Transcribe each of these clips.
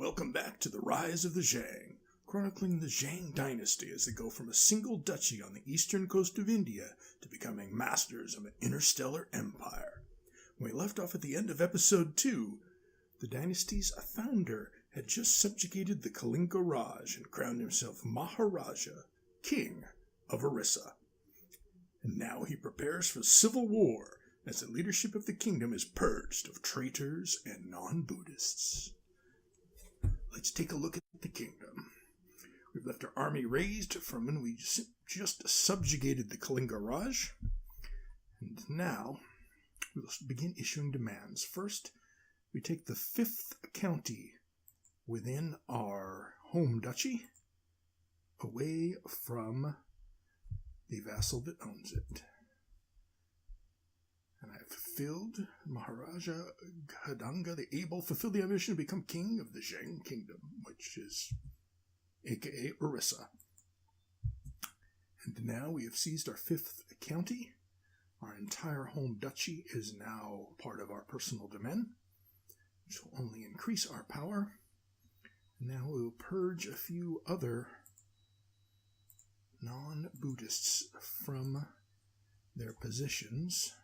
Welcome back to the Rise of the Jaang, chronicling the Jaang Dynasty as they go from a single duchy on the eastern coast of India to becoming masters of an interstellar empire. When we left off at the end of episode 2, the dynasty's founder had just subjugated the Kalinga Raj and crowned himself Maharaja, King of Orissa. And now he prepares for civil war as the leadership of the kingdom is purged of traitors and non-Buddhists. Let's take a look at the kingdom. We've left our army raised from when we just subjugated the Kalinga Raj. And now we'll begin issuing demands. First, we take the 5th county within our home duchy away from the vassal that owns it. And I have fulfilled Maharaja Gadanga the Able, fulfilled the ambition to become king of the Jaang kingdom, which is aka Orissa. And now we have seized our 5th county. Our entire home duchy is now part of our personal domain, which will only increase our power. And now we will purge a few other non-Buddhists from their positions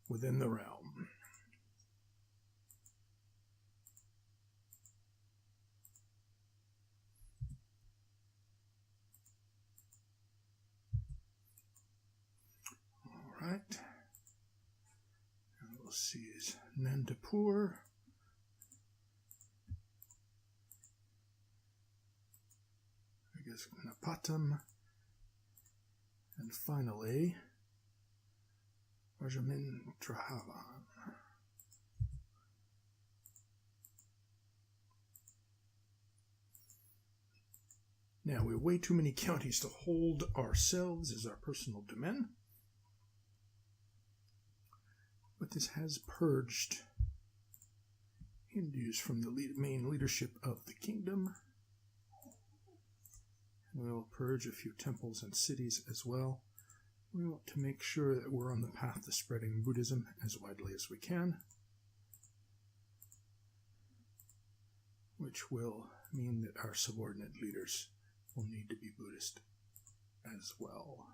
within the realm. All right. And we'll see is Nandapur. I guess Napatam. And finally, Rajamin Trahavan. Now, we have way too many counties to hold ourselves as our personal domain. But this has purged Hindus from the main leadership of the kingdom. And we'll purge a few temples and cities as well. We want to make sure that we're on the path to spreading Buddhism as widely as we can, which will mean that our subordinate leaders will need to be Buddhist as well.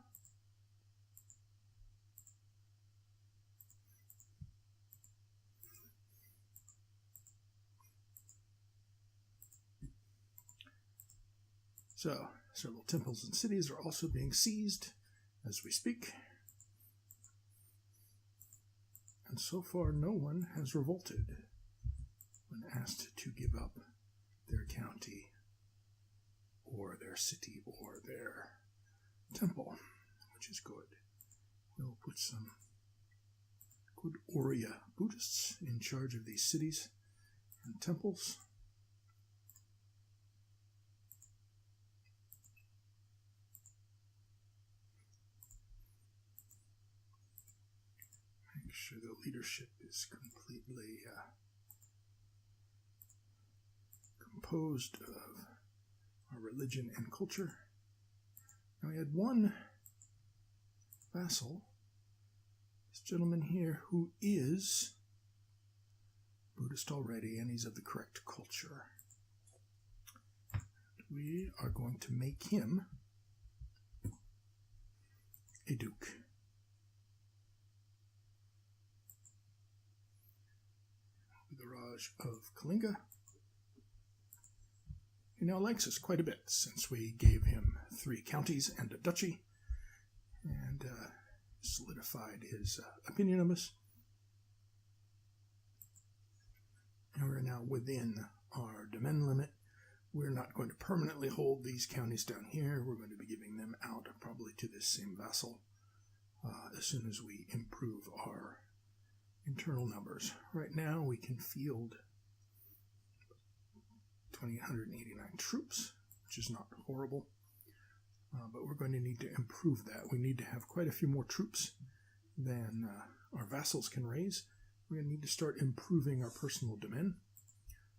So, several temples and cities are also being seized as we speak. And so far, no one has revolted when asked to give up their county or their city or their temple, which is good. We'll put some good Oriya Buddhists in charge of these cities and temples. Make sure the leadership is completely composed of our religion and culture. Now we had one vassal, this gentleman here, who is Buddhist already, and he's of the correct culture. We are going to make him a duke. The Raj of Kalinga. He now likes us quite a bit since we gave him 3 counties and a duchy and solidified his opinion of us. And we're now within our domain limit. We're not going to permanently hold these counties down here. We're going to be giving them out probably to this same vassal as soon as we improve our internal numbers. Right now we can field 2,889 troops, which is not horrible, but we're going to need to improve that. We need to have quite a few more troops than our vassals can raise. We're going to need to start improving our personal domain.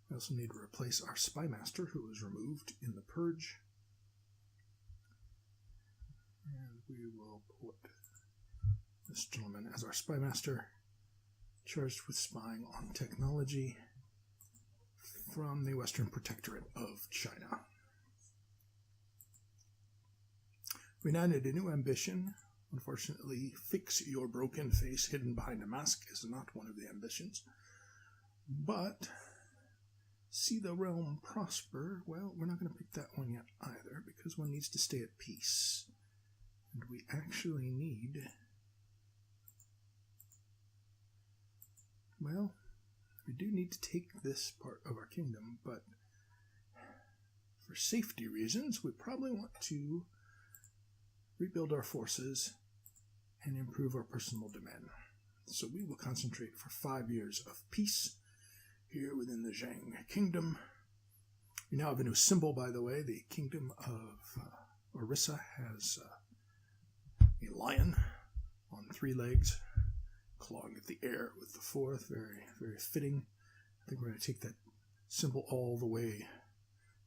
We also need to replace our spy master, who was removed in the purge. And we will put this gentleman as our spy master, charged with spying on technology, from the Western Protectorate of China. We now need a new ambition. Unfortunately, fix your broken face hidden behind a mask is not one of the ambitions. But see the realm prosper, well, we're not going to pick that one yet either, because one needs to stay at peace. And we actually need, well, we do need to take this part of our kingdom, but for safety reasons, we probably want to rebuild our forces and improve our personal demand. So we will concentrate for 5 years of peace here within the Jaang kingdom. We now have a new symbol, by the way. The kingdom of Orissa has a lion on 3 legs, clawing at the air with the 4th. Very, very fitting. I think we're going to take that symbol all the way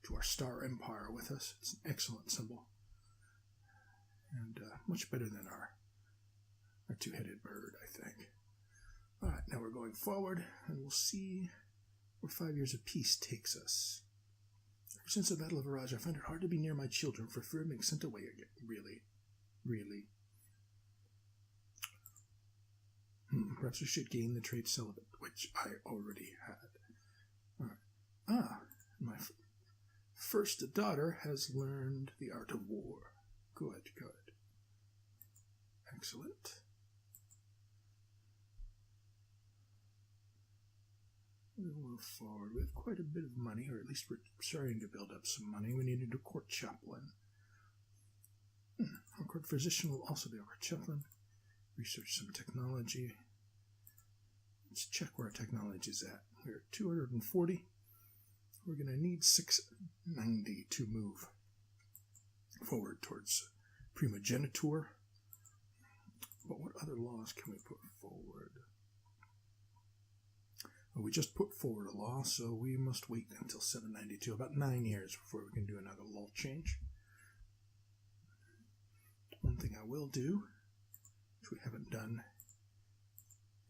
to our star empire with us. It's an excellent symbol. And much better than our 2-headed bird, I think. All right, now we're going forward, and we'll see where 5 years of peace takes us. Ever since the Battle of Araj, I find it hard to be near my children for fear of being sent away again. Really, really. Perhaps we should gain the trait celibate, which I already had. All right. My first daughter has learned the art of war. Good, good. Excellent. We'll move forward. We have quite a bit of money, or at least we're starting to build up some money. We need a court chaplain. Our court physician will also be our court chaplain. Research some technology. Let's check where our technology is at. We're at 240. We're going to need 690 to move forward towards primogeniture. But what other laws can we put forward? Well, we just put forward a law, so we must wait until 792, about 9 years before we can do another law change. One thing I will do, which we haven't done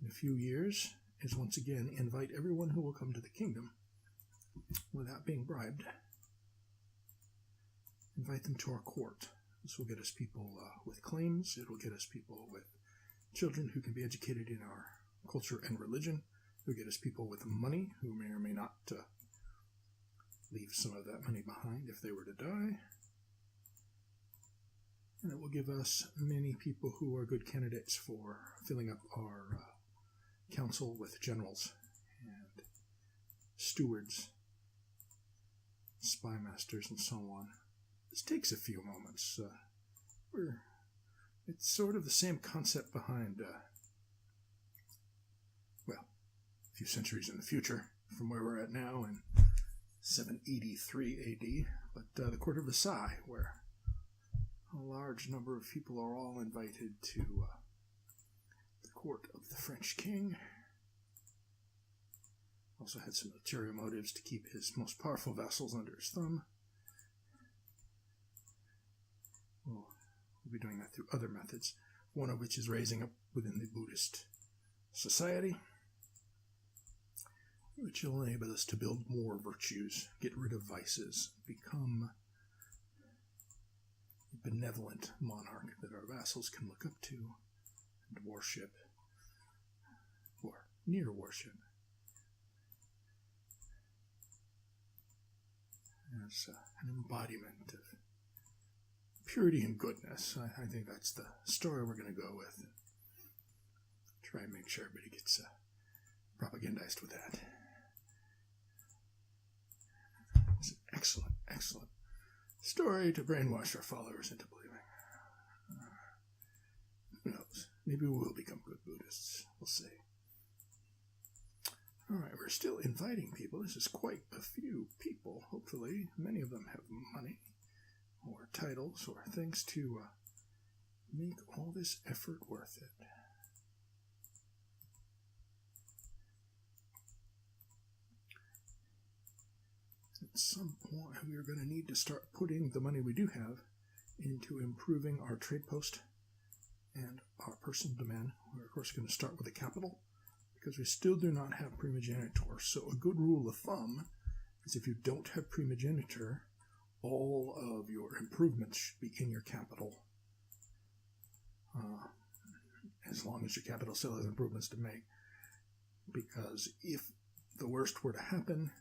in a few years, is once again invite everyone who will come to the kingdom without being bribed. Invite them to our court. This will get us people with claims. It will get us people with children who can be educated in our culture and religion. It will get us people with money who may or may not leave some of that money behind if they were to die. And it will give us many people who are good candidates for filling up our council with generals and stewards, spy masters, and so on. This takes a few moments. It's sort of the same concept behind, a few centuries in the future from where we're at now in 783 AD, but the court of Versailles, where a large number of people are all invited to the court of the French king. Also had some ulterior motives to keep his most powerful vassals under his thumb. We'll be doing that through other methods, one of which is raising up within the Buddhist society, which will enable us to build more virtues, get rid of vices, become a benevolent monarch that our vassals can look up to and worship, or near worship, as an embodiment of purity and goodness. I think that's the story we're going to go with. Try and make sure everybody gets propagandized with that. It's an excellent, excellent story to brainwash our followers into believing. Who knows? Maybe we will become good Buddhists. We'll see. All right, we're still inviting people. This is quite a few people, hopefully. Many of them have money or titles or things to make all this effort worth it. At some point, we are going to need to start putting the money we do have into improving our trade post and our personal demand. We're, of course, going to start with a capital because we still do not have primogeniture. So a good rule of thumb is if you don't have primogeniture, all of your improvements should be in your capital. As long as your capital still has improvements to make. Because if the worst were to happen,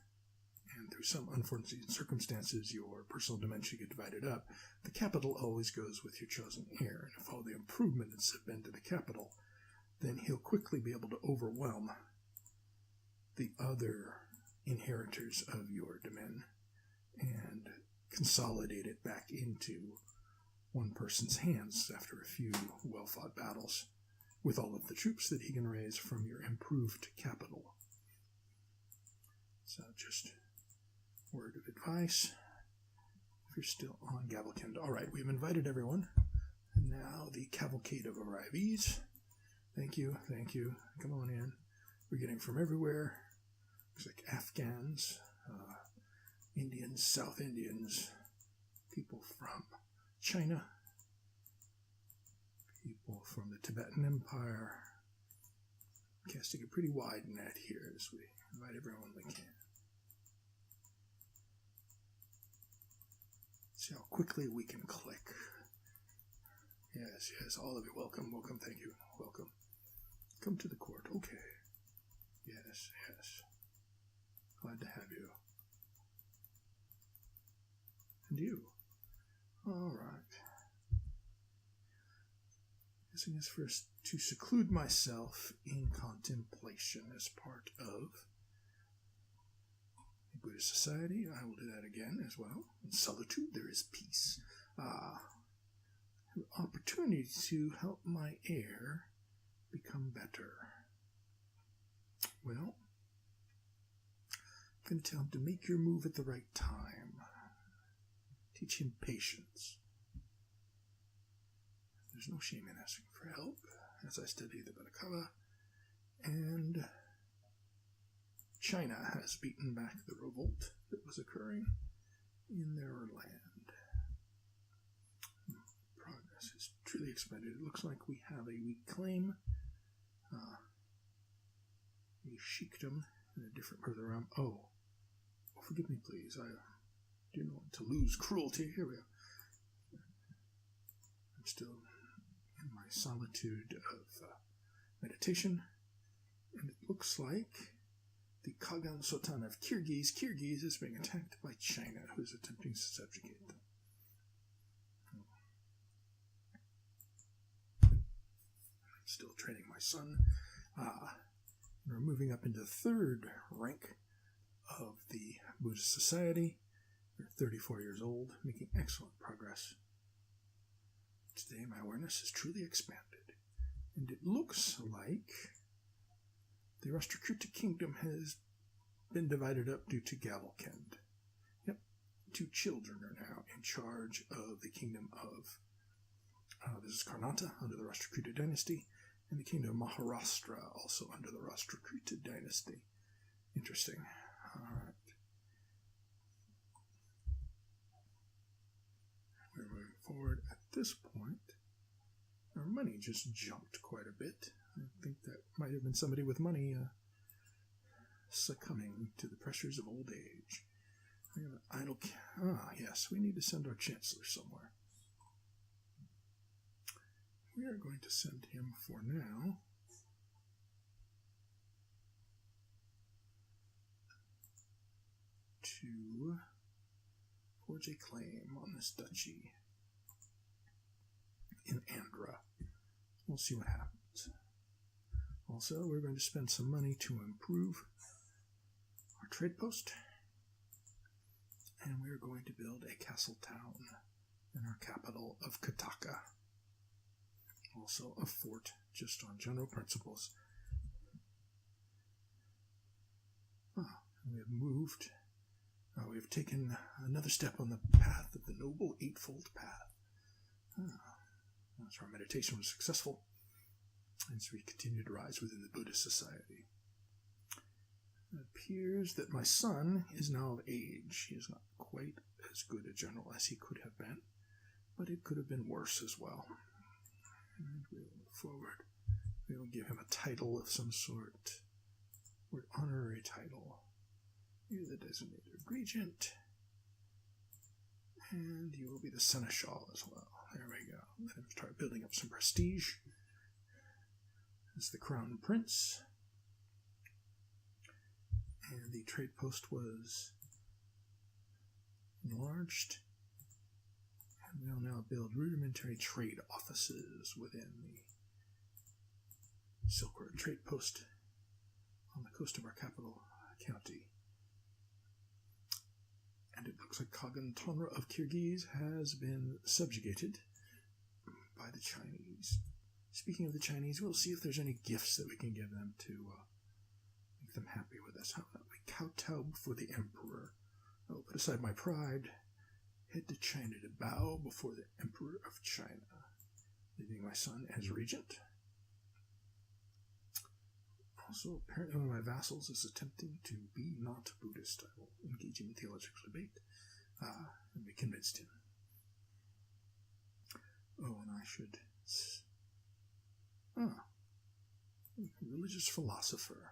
and through some unforeseen circumstances your personal dimension get divided up, the capital always goes with your chosen heir. And if all the improvements have been to the capital, then he'll quickly be able to overwhelm the other inheritors of your domain and consolidate it back into one person's hands after a few well-fought battles, with all of the troops that he can raise from your improved capital. So just word of advice, if you're still on Gavelkind. All right, we've invited everyone. And now the cavalcade of arrivees. Thank you. Come on in. We're getting from everywhere. Looks like Afghans, Indians, South Indians, people from China, people from the Tibetan Empire. Casting a pretty wide net here as we invite everyone we can. See how quickly we can click. Yes, all of you. Welcome, thank you. Welcome. Come to the court. Okay. Yes. Glad to have you. And you. All right. Guessing is first to seclude myself in contemplation as part of a Buddhist society. I will do that again as well. In solitude, there is peace. Opportunity to help my heir become better. Well, I'm going to tell him to make your move at the right time. Teach him patience. There's no shame in asking for help as I study the Bhattachala. And China has beaten back the revolt that was occurring in their land. Progress is truly expanded. It looks like we have a weak claim, a sheikdom in a different part of the realm. Oh, forgive me, please. I do not want to lose cruelty. Here we are. I'm still in my solitude of meditation, and it looks like the Kagan Sultan of Kyrgyz is being attacked by China, who is attempting to subjugate them. I'm still training my son. We're moving up into the third rank of the Buddhist Society. We're 34 years old, making excellent progress. Today my awareness is truly expanded, and it looks like the Rashtrakuta kingdom has been divided up due to Gavelkind. Yep, 2 children are now in charge of the kingdom of, this is Karnataka under the Rashtrakuta dynasty, and the kingdom of Maharashtra also under the Rashtrakuta dynasty. Interesting. All right. We're moving forward. At this point, our money just jumped quite a bit. I think that might have been somebody with money succumbing to the pressures of old age. We have an idle... yes, we need to send our chancellor somewhere. We are going to send him for now to forge a claim on this duchy in Andhra. We'll see what happens. Also, we're going to spend some money to improve our trade post, and we're going to build a castle town in our capital of Kataka. Also a fort, just on general principles. We have moved. We have taken another step on the path of the Noble Eightfold Path. So our meditation was successful, and so we continue to rise within the Buddhist society. It appears that my son is now of age. He is not quite as good a general as he could have been, but it could have been worse as well. And we'll move forward. We'll give him a title of some sort, or an honorary title. You're the designated regent. And you will be the seneschal as well. There we go. Let him start building up some prestige as the crown prince. And the trade post was enlarged. And we'll now build rudimentary trade offices within the Silk Road trade post on the coast of our capital county. And it looks like Kagan Tonra of Kyrgyz has been subjugated by the Chinese. Speaking of the Chinese, we'll see if there's any gifts that we can give them to make them happy with us. How about we kowtow before the emperor? I'll put aside my pride, head to China to bow before the Emperor of China, leaving my son as regent. Also, apparently one of my vassals is attempting to be not Buddhist. I will engage him in theological debate and be convinced him. Oh, and I should... religious philosopher.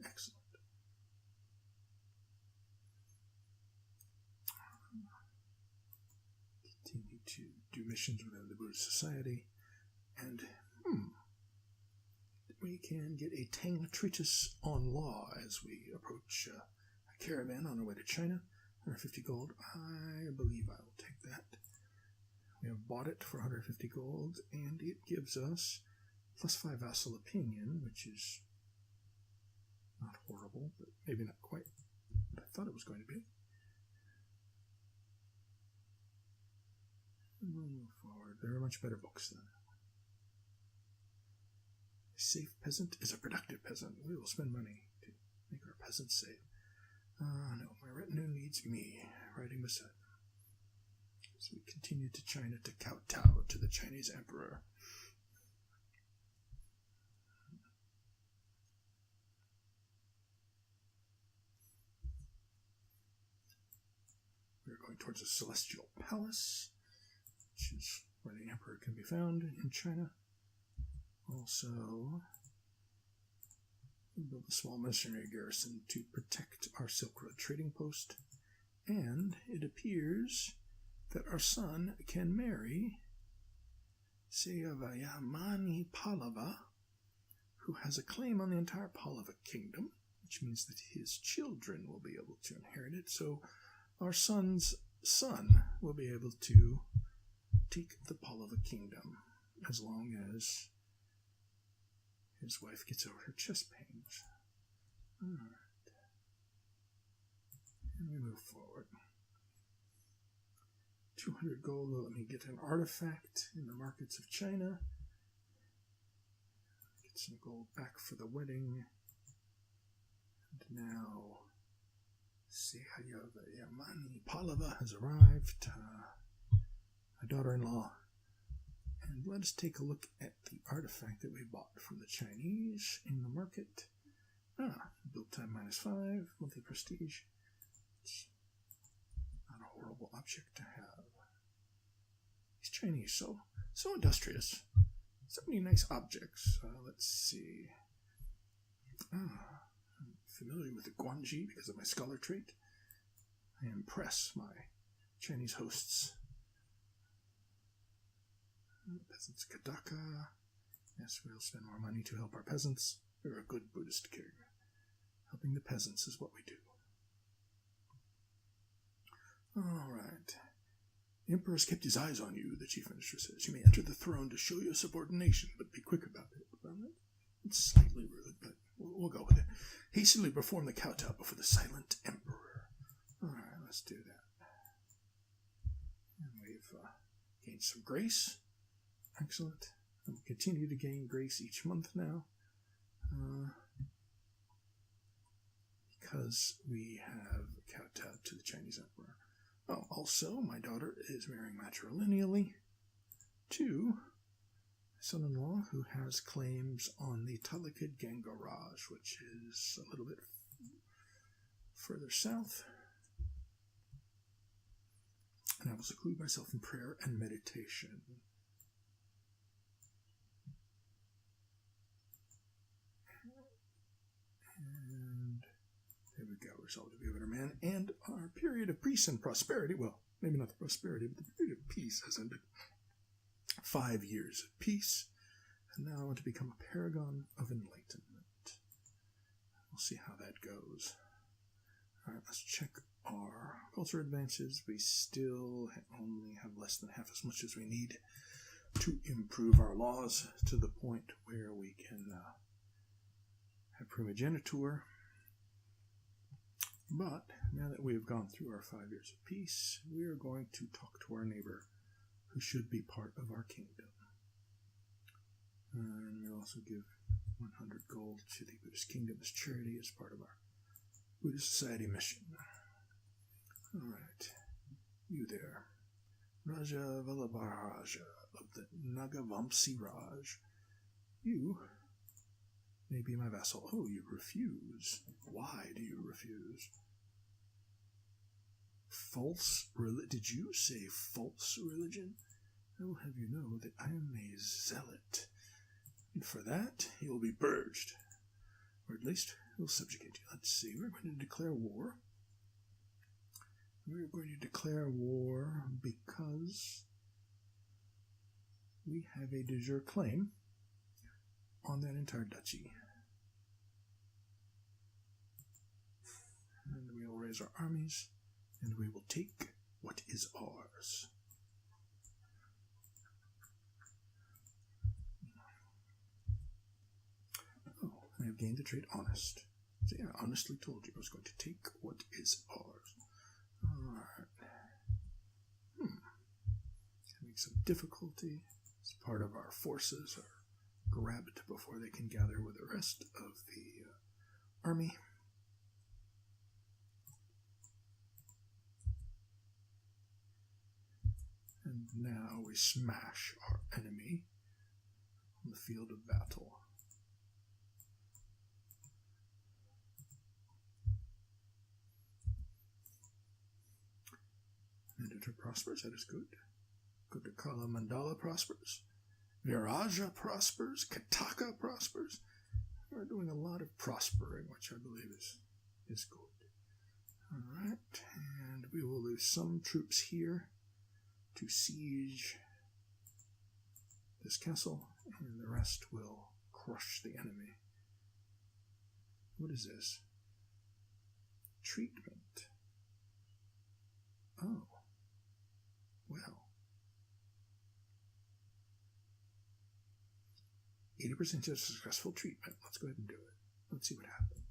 Excellent. Continue to do missions within the Buddhist Society. And, we can get a Tang treatise on law as we approach a caravan on our way to China. 150 gold. I believe I will take that. We have bought it for 150 gold, and it gives us +5 vassal opinion, which is not horrible, but maybe not quite what I thought it was going to be. And we'll move forward. There are much better books than that. A safe peasant is a productive peasant. We will spend money to make our peasants safe. No, my retinue needs me riding beside them. So we continue to China to kowtow to the Chinese emperor. We're going towards a celestial palace, which is where the emperor can be found in China. Also, we built a small mercenary garrison to protect our Silk Road trading post, and it appears that our son can marry Sayavayamani Pallava, who has a claim on the entire Pallava kingdom, which means that his children will be able to inherit it. So our son's son will be able to take the Pallava kingdom as long as his wife gets over her chest pains. All right. And we move forward. 200 gold will let me get an artifact in the markets of China. Get some gold back for the wedding. And now, Sayavayamani Pallava has arrived. My daughter-in-law. And let us take a look at the artifact that we bought from the Chinese in the market. Build time -5, monthly prestige. It's not a horrible object to have. These Chinese, so industrious. So many nice objects. Let's see. I'm familiar with the Guanji because of my scholar trait. I impress my Chinese hosts. Peasants Kadaka. Yes, we'll spend more money to help our peasants. We're a good Buddhist king. Helping the peasants is what we do. All right. The emperor has kept his eyes on you, the chief minister says. You may enter the throne to show your subordination, but be quick about it. It's slightly rude, but we'll go with it. Hastily perform the kowtow before the silent emperor. All right, let's do that. And we've gained some grace. Excellent. And we'll continue to gain grace each month now. Because we have kowtowed to the Chinese emperor. Oh, also, my daughter is marrying matrilineally to my son-in-law, who has claims on the Talakid Gangaraj, which is a little bit further south. And I will seclude myself in prayer and meditation. And there we we go. Resolve to be a better man. And our period of peace and prosperity, well, maybe not the prosperity, but the period of peace has ended. 5 years of peace. And now I want to become a paragon of enlightenment. We'll see how that goes. Alright, let's check our culture advances. We still only have less than half as much as we need to improve our laws to the point where we can have primogeniture. But now that we have gone through our 5 years of peace, we are going to talk to our neighbor who should be part of our kingdom. And we'll also give 100 gold to the Buddhist kingdom as charity as part of our Buddhist Society mission. Alright, you there. Raja Vallabharaja of the Nagavamsi Raj. You may be my vassal. Oh, you refuse. Why do you refuse? False religion? Did you say false religion? I will have you know that I am a zealot. And for that, you will be purged. Or at least, we'll subjugate you. Let's see, we're going to declare war. We're going to declare war because we have a de jure claim on that entire duchy. And we will raise our armies, and we will take what is ours. Oh, I have gained the trait honest. See, I honestly told you I was going to take what is ours. Alright. Having some difficulty as part of our forces are grabbed before they can gather with the rest of the army. And now we smash our enemy on the field of battle. Editor prospers, that is good. Kudakala Mandala prospers. Viraja prospers. Kataka prospers. We're doing a lot of prospering, which I believe is good. Alright, and we will lose some troops here to siege this castle, and the rest will crush the enemy. What is this? Treatment. Oh. Well. 80% of successful treatment. Let's go ahead and do it. Let's see what happens.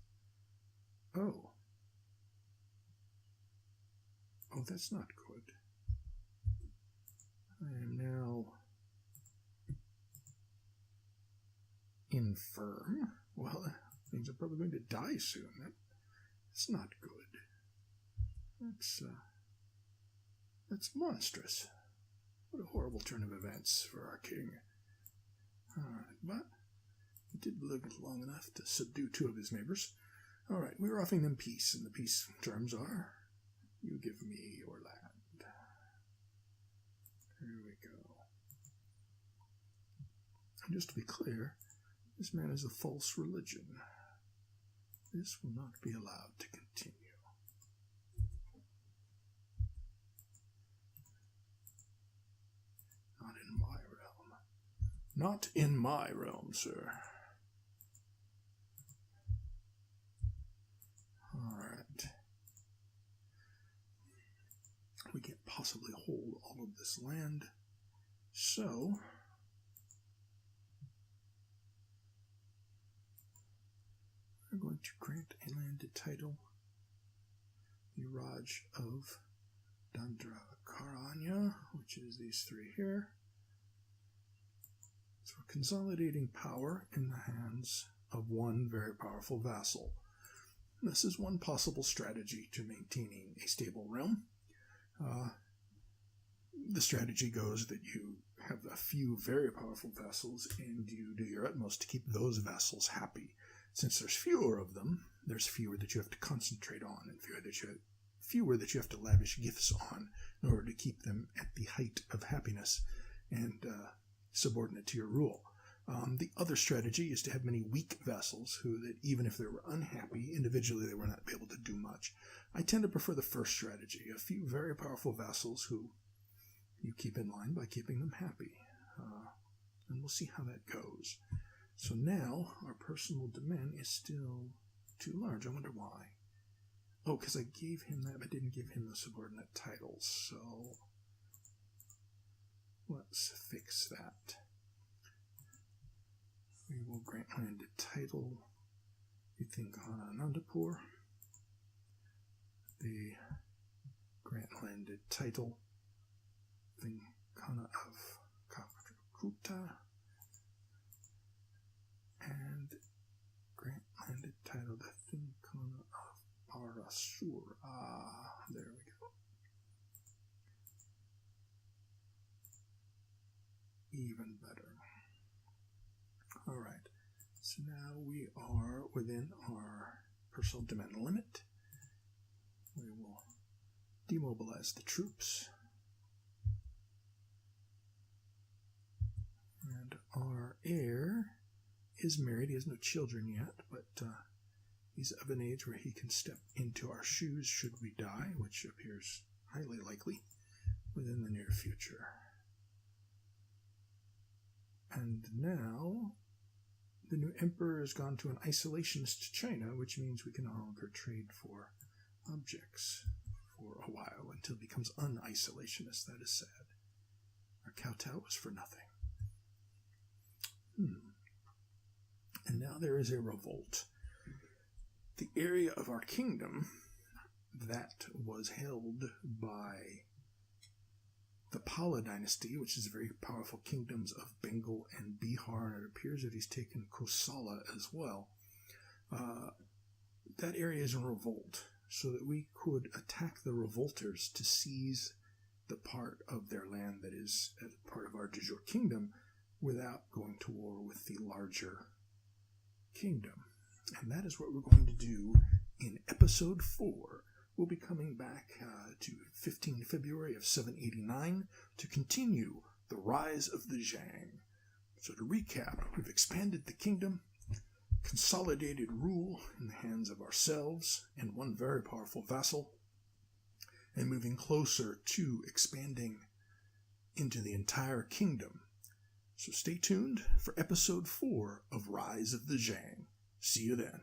Oh. Oh, that's not good. I am now infirm. Well, that means I'm probably going to die soon. That's not good. That's monstrous. What a horrible turn of events for our king. Alright, but he did live long enough to subdue 2 of his neighbors. Alright, we were offering them peace, and the peace terms are, you give me your land. Here we go. And just to be clear, this man is a false religion. This will not be allowed to continue. Not in my realm. Not in my realm, sir. Alright. We can't possibly hold all of this land, so we're going to grant a landed title, the Raj of Dandrakaranya, which is these 3 here. So we're consolidating power in the hands of one very powerful vassal. This is one possible strategy to maintaining a stable realm. The strategy goes that you have a few very powerful vassals and you do your utmost to keep those vassals happy. Since there's fewer of them, there's fewer that you have to concentrate on and fewer that you have to lavish gifts on in order to keep them at the height of happiness and subordinate to your rule. The other strategy is to have many weak vassals who, that even if they were unhappy individually, they were not able to do much. I tend to prefer the first strategy, a few very powerful vassals who you keep in line by keeping them happy. And we'll see how that goes. So now our personal demand is still too large. I wonder why. Oh, because I gave him that, but didn't give him the subordinate titles. So let's fix that. We will grant land a title. You think Anandapur. The grant land a title. Vinkana of Kaprakuta. And grant land a title the Vinkana of Parasura. There we go. Even better. All right, so now we are within our personal demand limit. We will demobilize the troops. And our heir is married. He has no children yet, but he's of an age where he can step into our shoes should we die, which appears highly likely within the near future. And now the new emperor has gone to an isolationist China, which means we can no longer trade for objects for a while until it becomes un-isolationist. That is sad. Our kowtow was for nothing. And now there is a revolt. The area of our kingdom that was held by the Pala dynasty, which is very powerful kingdoms of Bengal and Bihar, and it appears that he's taken Kosala as well. That area is in revolt, so that we could attack the revolters to seize the part of their land that is part of our de jure kingdom without going to war with the larger kingdom. And that is what we're going to do in episode 4. We'll be coming back to 15 February of 789 to continue the rise of the Jaang. So to recap, we've expanded the kingdom, consolidated rule in the hands of ourselves and one very powerful vassal, and moving closer to expanding into the entire kingdom. So stay tuned for episode 4 of Rise of the Jaang. See you then.